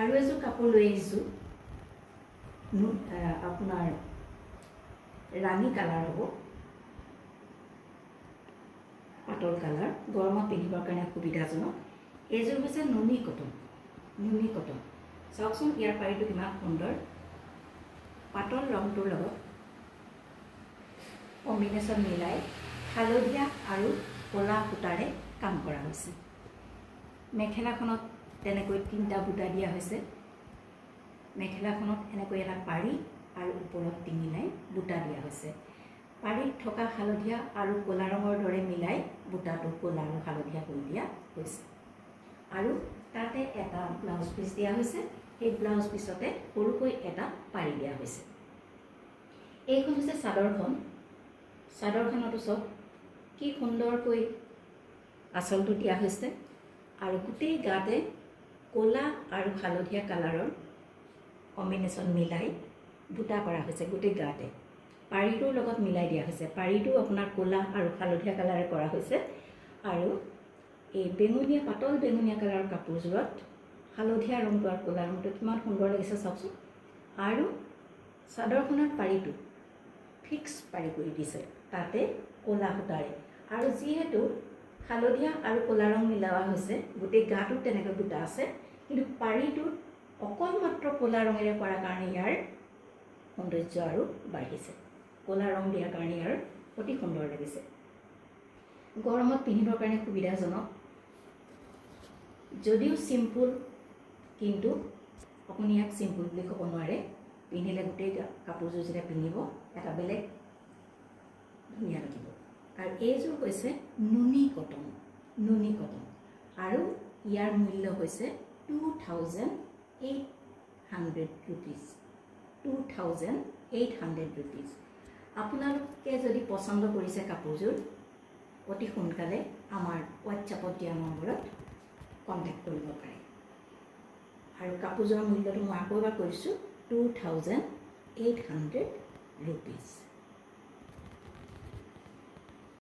আৰু এযোৰ কাপোৰ লৈ আহিছোঁ আপোনাৰ ৰাণী কালাৰ হ'ব পাতল কালাৰ গৰমত পিন্ধিবৰ কাৰণে সুবিধাজনক এইযোৰ হৈছে নুনি কটন চাওকচোন ইয়াৰ পাৰিটো কিমান সুন্দৰ পাতল ৰংটোৰ লগত কম্বিনেশ্যন মিলাই হালধীয়া আৰু ক'লা সূতাৰে কাম কৰা হৈছে মেখেলাখনত তেনেকৈ তিনিটা বুটা দিয়া হৈছে মেখেলাখনত এনেকৈ এটা পাৰি আৰু ওপৰত 3 লাইন বুটা দিয়া হৈছে পাৰিত থকা হালধীয়া আৰু ক'লা ৰঙৰ দৰে মিলাই বুটাটো ক'লা আৰু হালধীয়া কৰি দিয়া হৈছে আৰু তাতে এটা ব্লাউজ পিচ দিয়া হৈছে এই ব্লাউজ পিছতে সৰুকৈ এটা পাৰি দিয়া হৈছে এইখন হৈছে চাদৰখনতো সব কি সুন্দৰকৈ আঁচলটো দিয়া হৈছে আৰু গোটেই গাতে ক'লা আৰু হালধীয়া কালাৰৰ কম্বিনেশ্যন মিলাই বুটা কৰা হৈছে গোটেই গাতে পাৰিটোৰ লগত মিলাই দিয়া হৈছে পাৰিটো আপোনাৰ ক'লা আৰু হালধীয়া কালাৰে কৰা হৈছে আৰু এই বেঙুনীয়া পাতল বেঙুনীয়া কালাৰৰ কাপোৰযোৰত হালধীয়া ৰংটো আৰু ক'লা ৰংটো কিমান সুন্দৰ লাগিছে চাওকচোন আৰু চাদৰখনৰ পাৰিটো ফিক্স পাৰি কৰি দিছে তাতে ক'লা সূতাৰে আৰু যিহেতু হালধীয়া আৰু ক'লা ৰং মিলোৱা হৈছে গোটেই গাটোত তেনেকৈ বুটা আছে কিন্তু পাৰিটো অকল মাত্ৰ ক'লা ৰঙেৰে কৰা কাৰণে ইয়াৰ সৌন্দৰ্য আৰু বাঢ়িছে ক'লা ৰং দিয়াৰ কাৰণে ইয়াৰ অতি সুন্দৰ লাগিছে গৰমত পিন্ধিবৰ কাৰণে সুবিধাজনক যদিও সিম্পল কিন্তু আপুনি ইয়াক সিম্পল বুলি ক'ব নোৱাৰে পিন্ধিলে গোটেই কাপোৰযোৰ যেতিয়া পিন্ধিব এটা বেলেগ ধুনীয়া লাগিব আৰু এইযোৰ হৈছে নুনি কটন আৰু ইয়াৰ মূল্য হৈছে 2800 rupees 2800 rupees আপোনালোকে যদি পছন্দ কৰিছে কাপোৰযোৰ অতি সোনকালে আমাৰ হোৱাটছআপত দিয়া নম্বৰত কন্টেক্ট কৰিব পাৰে আৰু কাপোৰযোৰৰ মূল্যটো মই আকৌ এবাৰ কৈছোঁ 2800 rupees